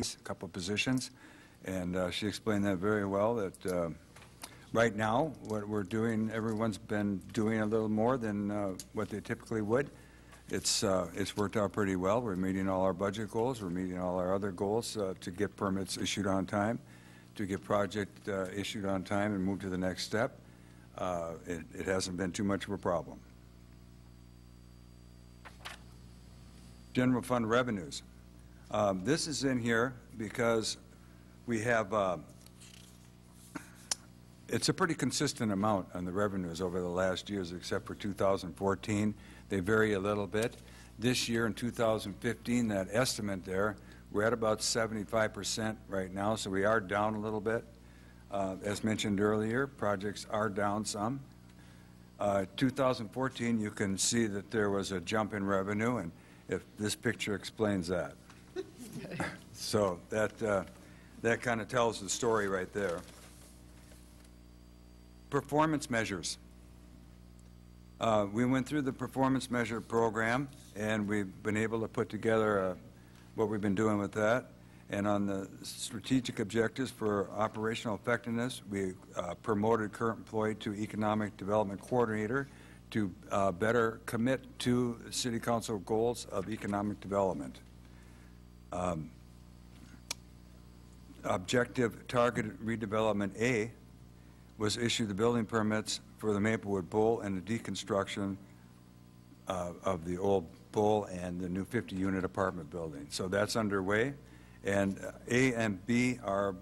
a couple of positions, and she explained that very well, that right now what we're doing, everyone's been doing a little more than what they typically would. It's worked out pretty well. We're meeting all our budget goals. We're meeting all our other goals to get permits issued on time, to get project issued on time and move to the next step. It hasn't been too much of a problem. General fund revenues. This is in here because we have, it's a pretty consistent amount on the revenues over the last years, except for 2014. They vary a little bit. This year in 2015, that estimate there, we're at about 75% right now, so we are down a little bit. As mentioned earlier, projects are down some. 2014, you can see that there was a jump in revenue, and if this picture explains that. So that kind of tells the story right there. Performance measures. We went through the performance measure program, and we've been able to put together what we've been doing with that. And on the strategic objectives for operational effectiveness, we promoted current employee to economic development coordinator to better commit to City Council goals of economic development. Objective targeted redevelopment A was issue the building permits for the Maplewood Bowl and the deconstruction of the old Bowl and the new 50-unit apartment building. So that's underway, and A and B are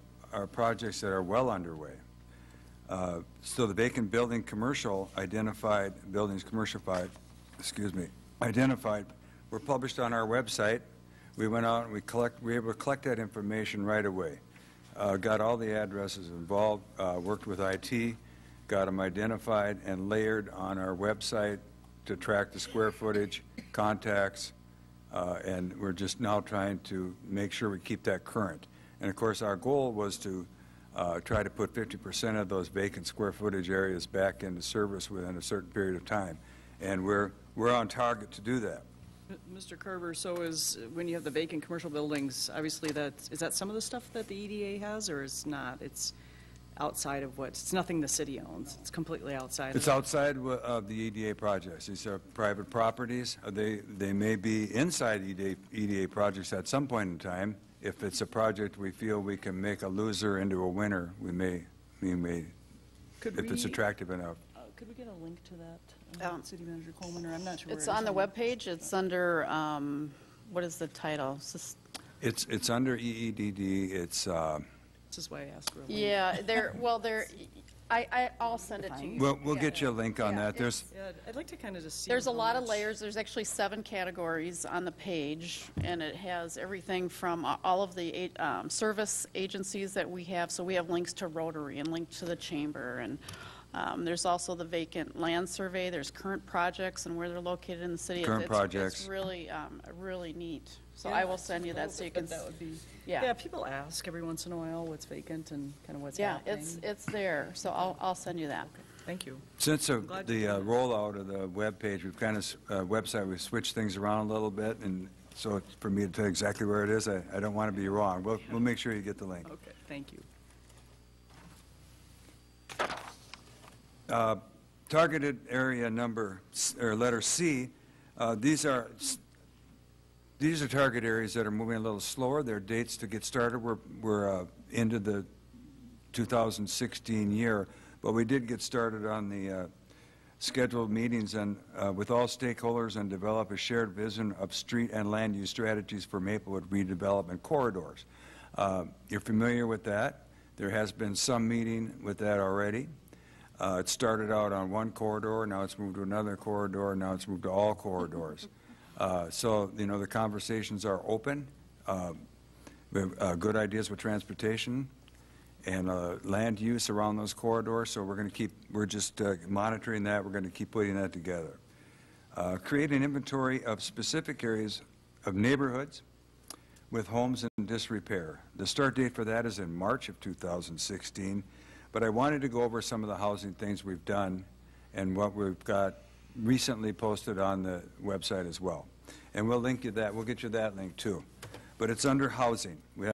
projects that are well underway. So the vacant building commercial identified, buildings commercialized, identified, were published on our website. We went out and we were able to collect that information right away. Got all the addresses involved, worked with IT, got them identified and layered on our website to track the square footage, contacts, and we're just now trying to make sure we keep that current. And of course our goal was to try to put 50% of those vacant square footage areas back into service within a certain period of time. And we're on target to do that. Mr. Carver, so when you have the vacant commercial buildings, obviously is that some of the stuff that the EDA has, or is not? It's outside of it's nothing the city owns. It's completely outside. It's outside of the EDA projects. These are private properties. They may be inside EDA projects at some point in time. If it's a project we feel we can make a loser into a winner, we may if it's attractive enough. Could we get a link to that, City Manager Coleman, or I'm not sure. It's on the webpage. It's under what is the title? It's under EEDD. It's. This is why I asked for a link. Yeah, I'll send it to you. We'll get you a link on that. I'd like to kind of just see. There's a lot of layers. There's actually 7 categories on the page, and it has everything from all of the service agencies that we have. So we have links to Rotary and link to the Chamber, and there's also the vacant land survey. There's current projects and where they're located in the city. Current projects. It's really, really neat. So I will send you that so you can. That would be. Yeah, people ask every once in a while what's vacant and kind of what's happening. Yeah, it's there. So I'll send you that. Okay. Thank you. Since the rollout of the web page, we've kind of we've switched things around a little bit, and so for me to tell you exactly where it is, I don't want to be wrong. We'll make sure you get the link. Okay. Thank you. Targeted area letter C. These are target areas that are moving a little slower. Their dates to get started were into the 2016 year, but we did get started on the scheduled meetings and with all stakeholders and develop a shared vision of street and land use strategies for Maplewood redevelopment corridors. You're familiar with that. There has been some meeting with that already. It started out on one corridor, now it's moved to another corridor, now it's moved to all corridors. So, the conversations are open. We have good ideas with transportation and land use around those corridors, so we're just monitoring that. We're going to keep putting that together. Create an inventory of specific areas of neighborhoods with homes in disrepair. The start date for that is in March of 2016. But I wanted to go over some of the housing things we've done and what we've got recently posted on the website as well. And we'll link you that. We'll get you that link too. But it's under housing. We